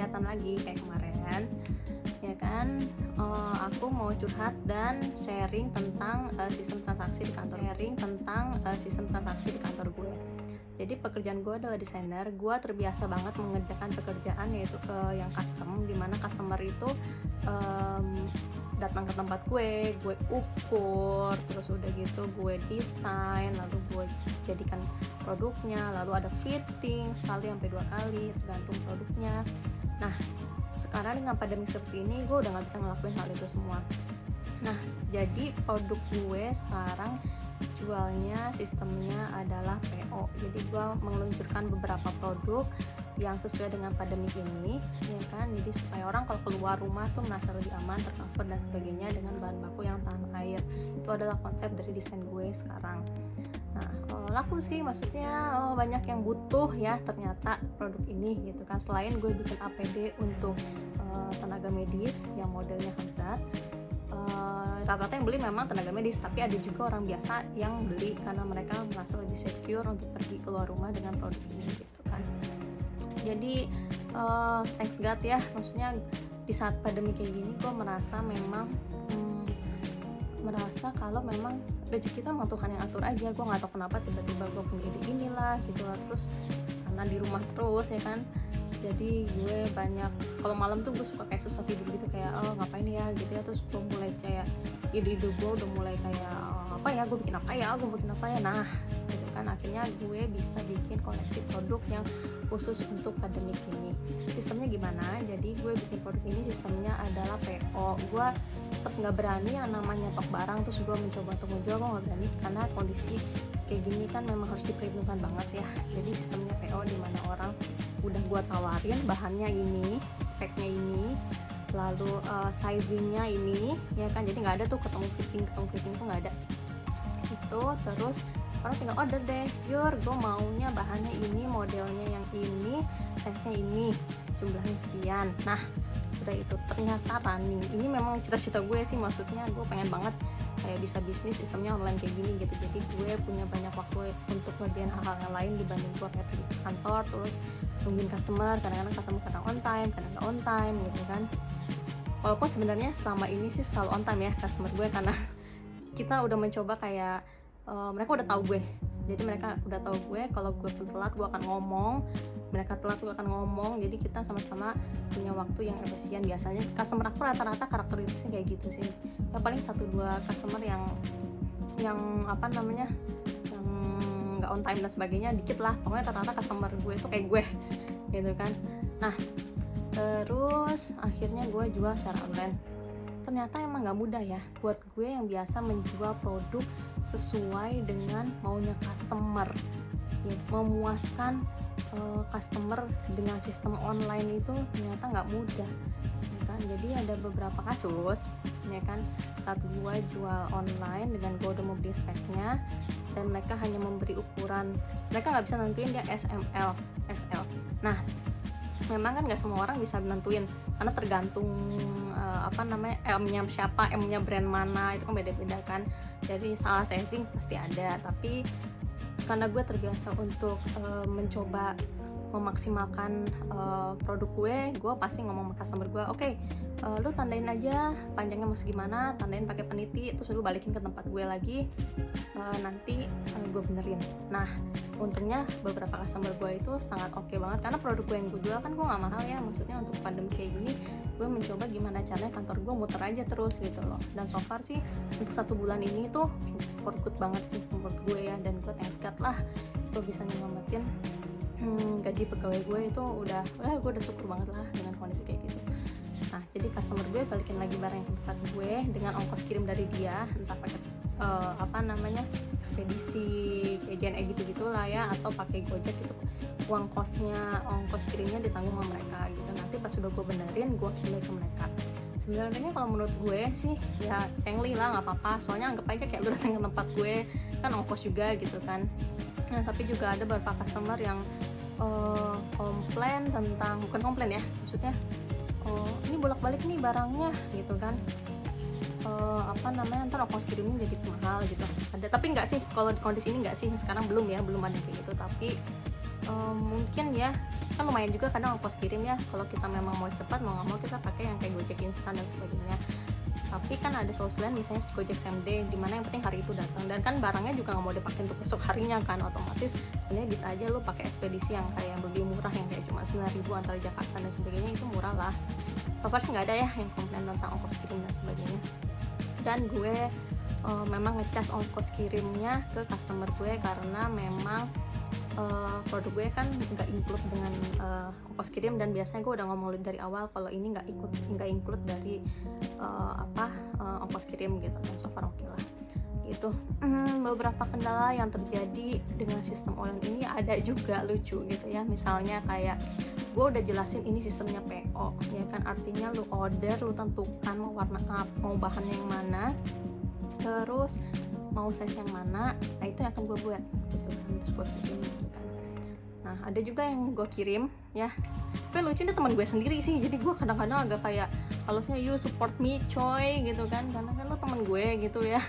kegiatan lagi kayak kemarin, ya kan. Aku mau curhat dan sharing tentang sistem transaksi di kantor gue. Jadi pekerjaan gue adalah desainer. Gue terbiasa banget mengerjakan pekerjaan yaitu yang custom, dimana customer itu datang ke tempat gue ukur, terus udah gitu gue desain, lalu gue jadikan produknya, lalu ada fitting sekali sampai 2 kali tergantung produknya. Nah, sekarang dengan pandemi seperti ini gue udah gak bisa ngelakuin hal itu semua. Nah, jadi produk gue sekarang jualnya sistemnya adalah PO. Jadi gue meluncurkan beberapa produk yang sesuai dengan pandemi ini, ya kan. Jadi supaya orang kalau keluar rumah tuh merasa lebih aman, tercover dan sebagainya dengan bahan baku yang tahan air. Itu adalah konsep dari desain gue sekarang. Nah, laku sih, maksudnya banyak yang butuh ya ternyata produk ini gitu kan. Selain gue bikin APD untuk tenaga medis yang modelnya hazard, rata-rata yang beli memang tenaga medis, tapi ada juga orang biasa yang beli karena mereka merasa lebih secure untuk pergi keluar rumah dengan produk ini gitu kan. Jadi thanks God ya, maksudnya di saat pandemi kayak gini gue merasa kalau memang rezeki itu memang Tuhan yang atur aja. Gue nggak tahu kenapa tiba-tiba gue punya ide inilah gitu lah, terus karena di rumah terus ya kan. Jadi gue banyak, kalau malam tuh gue suka kayak susah tidur gitu, kayak ngapain ya gitu ya. Terus gue mulai kayak ide-ide gue udah mulai kayak gue bikin apa ya. Nah gitu kan, akhirnya gue bisa bikin koleksi produk yang khusus untuk pandemi ini. Sistemnya gimana? Jadi gue bikin produk ini sistemnya adalah PO. Gue tetap nggak berani yang namanya stok barang terus gue mencoba untuk menjual, gue nggak berani karena kondisi kayak gini kan memang harus diperhitungkan banget ya. Jadi sistemnya PO dimana orang udah gue tawarin bahannya ini, speknya ini, lalu sizingnya ini, ya kan. Jadi nggak ada tuh ketemu fitting tuh nggak ada. Itu terus orang tinggal order deh, gue maunya bahannya ini, modelnya yang ini, size-nya ini, jumlahnya sekian. Nah, udah itu ternyata running. Ini memang cita-cita gue sih, maksudnya gue pengen banget kayak bisa bisnis sistemnya online kayak gini gitu. Jadi gue punya banyak waktu untuk ngerjain hal-hal yang lain dibanding gue kayak di kantor terus nungguin customer. Kadang-kadang customer kadang on time, kadang nggak on time gitu kan. Walaupun sebenarnya selama ini sih selalu on time ya customer gue, karena kita udah mencoba kayak mereka udah tahu gue. Jadi mereka udah tahu gue, kalau gue telat gue akan ngomong, mereka telat gue akan ngomong. Jadi kita sama-sama punya waktu yang efisien. Biasanya customer aku rata-rata karakteristiknya kayak gitu sih. Ya paling 1-2 customer yang apa namanya, yang nggak on time dan sebagainya dikit lah. Pokoknya rata-rata customer gue itu kayak gue gitu kan. Nah, terus akhirnya gue jual secara online. Ternyata emang nggak mudah ya buat gue yang biasa menjual produk sesuai dengan maunya customer ya, memuaskan customer dengan sistem online itu ternyata nggak mudah ya kan. Jadi ada beberapa kasus ya kan, saat gue jual online dengan gue udah mau beli speknya dan mereka hanya memberi ukuran, mereka nggak bisa nentuin dia SML, XL. Nah, memang kan nggak semua orang bisa nentuin karena tergantung M-nya siapa, M-nya brand mana, itu kan beda-beda kan. Jadi salah sizing pasti ada, tapi karena gue terbiasa untuk mencoba memaksimalkan produk gue pasti ngomong sama customer gue, oke, lu tandain aja panjangnya mau segimana, tandain pakai peniti, terus lu balikin ke tempat gue lagi, nanti gue benerin. Nah, untungnya beberapa customer gue itu sangat oke banget, karena produk gue yang gue jual kan gue nggak mahal ya, maksudnya untuk pandemi kayak gini gue mencoba gimana caranya kantor gue muter aja terus gitu loh. Dan so far sih untuk 1 bulan ini tuh for good banget sih menurut gue ya, dan gue thanks God lah gue bisa nyelamatin gaji pegawai gue itu udah gue udah syukur banget lah dengan kondisi kayak gitu. Nah, jadi customer gue balikin lagi barang yang ke tempat gue dengan ongkos kirim dari dia, entah pakai ekspedisi kayak JNE gitu-gitu lah ya, atau pakai Gojek gitu. Uang kosnya, ongkos kirimnya ditanggung sama mereka gitu. Nanti pas sudah gue benerin, gue kirim ke mereka. Sebenarnya kalau menurut gue sih ya cengli lah, nggak apa-apa, soalnya anggap aja kayak lu datang ke tempat gue, kan ongkos juga gitu kan. Nah, tapi juga ada beberapa customer yang komplain tentang, bukan komplain ya, maksudnya ini bolak-balik nih barangnya gitu kan, ntar ongkos kirimnya jadi mahal gitu. Ada, tapi enggak sih, kalau di kondisi ini enggak sih, sekarang belum ada kayak gitu. Tapi mungkin ya kan lumayan juga kadang ongkos kirim ya, kalau kita memang mau cepat mau nggak mau kita pakai yang kayak Gojek instan dan sebagainya. Tapi kan ada solusi lain, misalnya Gojek same day, dimana yang penting hari itu datang, dan kan barangnya juga nggak mau dipakai untuk besok harinya kan, otomatis sebenarnya bisa aja lo pakai ekspedisi yang kayak lebih murah, yang kayak cuma 9.000 antara Jakarta dan sebagainya, itu murah lah. So far sih nggak ada ya yang komplain tentang ongkos kirim dan sebagainya. Dan gue memang ngecas ongkos kirimnya ke customer gue karena memang produk gue kan nggak include dengan ongkos kirim, dan biasanya gue udah ngomong dari awal kalau ini nggak include dari ongkos kirim gitu. Dan so far oke lah gitu. Beberapa kendala yang terjadi dengan sistem OEM ini ada juga lucu gitu ya, misalnya kayak gue udah jelasin ini sistemnya PO ya kan, artinya lu order, lu tentukan mau warna apa, mau bahan yang mana, terus mau size yang mana, nah itu yang akan gue buat gitu kan, terus gue kirim gitu kan. Nah ada juga yang gue kirim ya, tapi lucunya teman gue sendiri sih, jadi gue kadang-kadang agak kayak harusnya you support me coy gitu kan, karena kan lo teman gue gitu ya,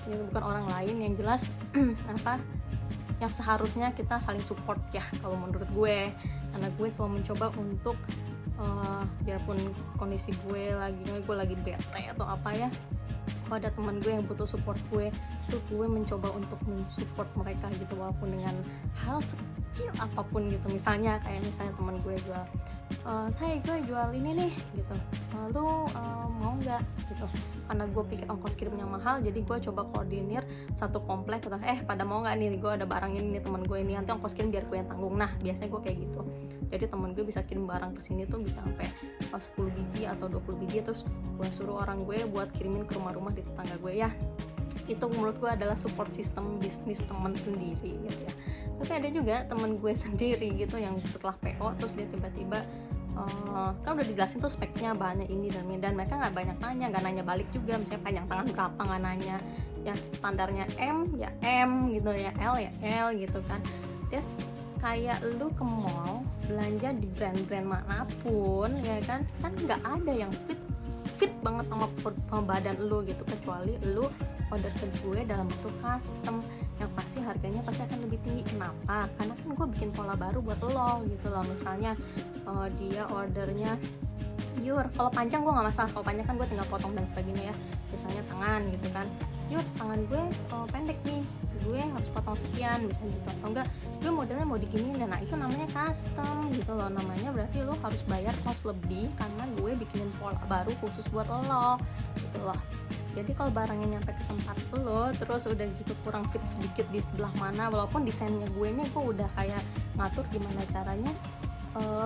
gitu, bukan orang lain. Yang jelas yang seharusnya kita saling support ya kalau menurut gue, karena gue selalu mencoba untuk biarpun kondisi gue lagi bete atau apa ya, kalau ada teman gue yang butuh support gue, tuh gue mencoba untuk mensupport mereka gitu, walaupun dengan hal sekecil apapun gitu. Misalnya teman gue jual gue jual ini nih gitu, lu mau nggak gitu, karena gue pikir ongkos kirimnya mahal, jadi gue coba koordinir satu komplek gitu, pada mau nggak nih, gue ada barang ini nih teman gue ini, nanti ongkos kirim biar gue yang tanggung. Nah biasanya gue kayak gitu, jadi teman gue bisa kirim barang ke sini tuh bisa sampai 10 biji atau 20 biji, terus gue suruh orang gue buat kirimin ke rumah-rumah di tetangga gue ya. Itu menurut gue adalah support sistem bisnis teman sendiri gitu ya. Tapi ada juga teman gue sendiri gitu yang setelah PO terus dia tiba-tiba kan udah dijelasin tuh speknya, bahannya ini dan ini, dan mereka nggak banyak nanya, nggak nanya balik juga, misalnya panjang tangan berapa nggak nanya ya, standarnya M ya M gitu ya, L ya L gitu kan. That's kayak lu ke mall belanja di brand-brand manapun ya kan nggak ada yang fit banget sama badan lu gitu, kecuali lu order ke gue dalam bentuk custom yang pasti harganya pasti akan lebih tinggi. Kenapa? Karena kan gue bikin pola baru buat lo gitu loh. Misalnya dia ordernya kalau panjang gue nggak masalah, kalau panjang kan gue tinggal potong dan sebagainya ya. Misalnya tangan gitu kan, tangan gue pendek nih, gue harus potong sekian misalnya gitu, atau enggak gue modelnya mau diginiin, nah itu namanya custom gitu loh, namanya berarti lo harus bayar cost lebih karena gue bikinin pola baru khusus buat lo gitu loh. Jadi kalau barangnya nyampe ke tempat lo terus udah gitu kurang fit sedikit di sebelah mana, walaupun desainnya gue udah kayak ngatur gimana caranya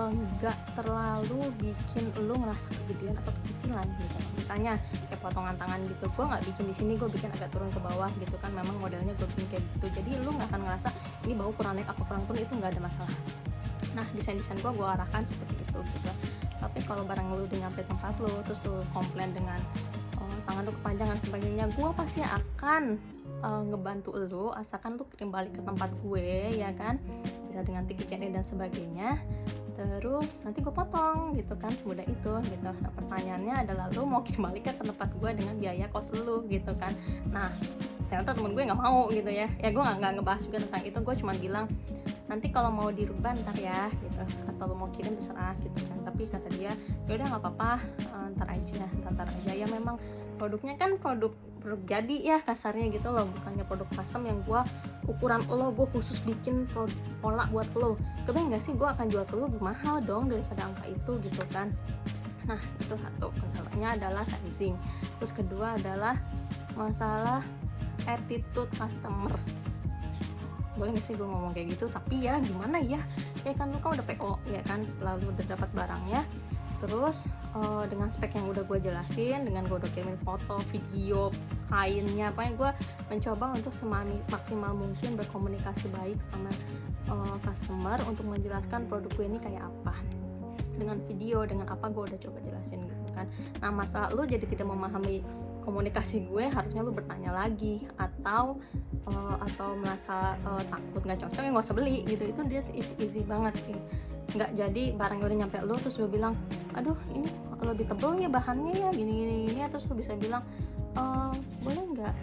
nggak terlalu bikin lo ngerasa kegedean atau kekecilan gitu. Misalnya kayak potongan tangan gitu, gue nggak bikin di sini, gue bikin agak turun ke bawah gitu kan, memang modelnya gue bikin kayak gitu, jadi lo nggak akan ngerasa ini bau kurang naik atau kurang turun, itu nggak ada masalah. Nah desain gue arahkan seperti itu gitu. Tapi kalau barang lo udah nyampe tempat lo terus lo komplain dengan tangan lo kepanjangan sebagainya, gue pasti akan ngebantu lo, asalkan lo kirim balik ke tempat gue ya kan, bisa dengan tiket dan sebagainya, terus nanti gue potong gitu kan, semudah itu gitu. Nah pertanyaannya adalah lo mau kirim balik ke tempat gue dengan biaya kos lo gitu kan. Nah ternyata temen gue nggak mau gitu ya gue nggak ngebahas juga tentang itu, gue cuma bilang nanti kalau mau dirubah ntar ya gitu, atau lo mau kirim terserah gitu kan. Tapi kata dia yaudah nggak apa-apa, ntar aja ya, memang produknya kan produk jadi ya kasarnya gitu loh, bukannya produk custom yang gue ukuran lo, gue khusus bikin pola buat lo. Kebayang nggak sih gue akan jual ke lo lebih mahal dong daripada angka itu gitu kan. Nah itu satu kendalanya adalah sizing. Terus kedua adalah masalah attitude customer. Boleh gak sih gue ngomong kayak gitu, tapi ya gimana ya kan lu kan udah PO ya kan, setelah lu udah dapat barangnya, terus dengan spek yang udah gue jelasin, dengan gue udah kirimin foto, video, kainnya, pokoknya gue mencoba untuk maksimal mungkin berkomunikasi baik sama customer untuk menjelaskan produk gue ini kayak apa, dengan video, dengan apa gue udah coba jelasin gitu kan. Nah masa lu jadi tidak memahami komunikasi gue, harusnya lu bertanya lagi, atau merasa takut nggak cocok ya nggak usah beli gitu. Itu dia easy banget sih, nggak jadi barangnya udah nyampe lu terus lu bilang aduh ini lebih tebel ya bahannya ya gini, terus lu bisa bilang boleh nggak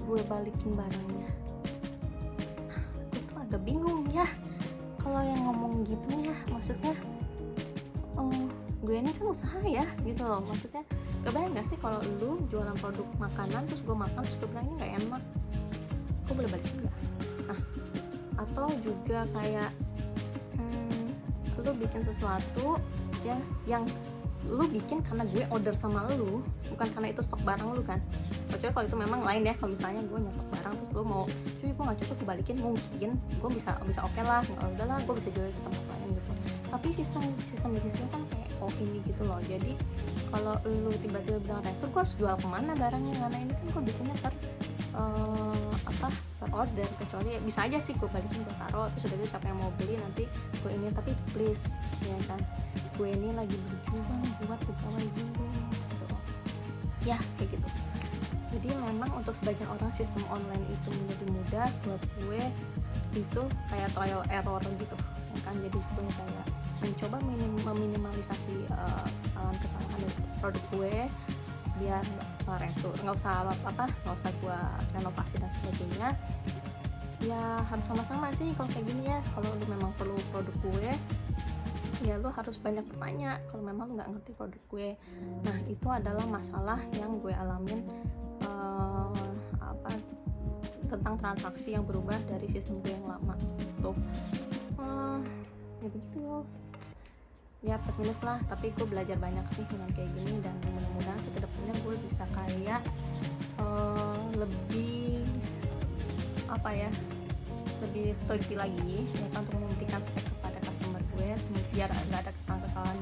gue balikin barangnya. Nah gue tuh agak bingung ya, kalau yang ngomong gitu ya maksudnya gue ini kan usaha ya gitu loh, maksudnya kebayang gak sih kalau lu jualan produk makanan terus gue makan terus gue bilang ini nggak enak, gue boleh balikin nggak? Nah, atau juga kayak lu bikin sesuatu ya yang lu bikin karena gue order sama lu, bukan karena itu stok barang lu kan. Kecuali kalau itu memang lain ya, kalau misalnya gue nyetok barang terus lu mau cuy gue nggak cocok gue balikin, mungkin gue bisa oke lah, nggak udahlah gue bisa jual ke tempat lain gitu. Tapi sistem bisnisnya kan kayak ini gitu loh, jadi kalau lu tiba-tiba bilang retur gue harus jual kemana barangnya, karena ini kan gue bikinnya per order. Kecuali ya, bisa aja sih gue balikin, gue taruh terus udah gitu siapa yang mau beli nanti gue ini, tapi please ya kan, gue ini lagi berjuang buat pegawai gue gitu loh ya, kayak gitu. Jadi memang untuk sebagian orang sistem online itu menjadi mudah, buat gue itu kayak trial error gitu ya kan. Jadi gue kayak mencoba meminimalisasi kesalahan dari produk gue biar nggak usah retur, nggak usah gue renovasi dan sebagainya. Ya harus sama-sama sih kalau kayak gini ya. Kalau lu memang perlu produk gue ya lu harus banyak bertanya kalau memang lu nggak ngerti produk gue. Nah itu adalah masalah yang gue alamin tentang transaksi yang berubah dari sistem gue yang lama tuh. Ya begitu ya, plus minus lah, tapi gue belajar banyak sih dengan kayak gini, dan mudah-mudahan kedepannya gue bisa kayak lebih teliti lagi ya kan, untuk memberikan spek kepada customer gue biar nggak ada kesalahan-kesalahan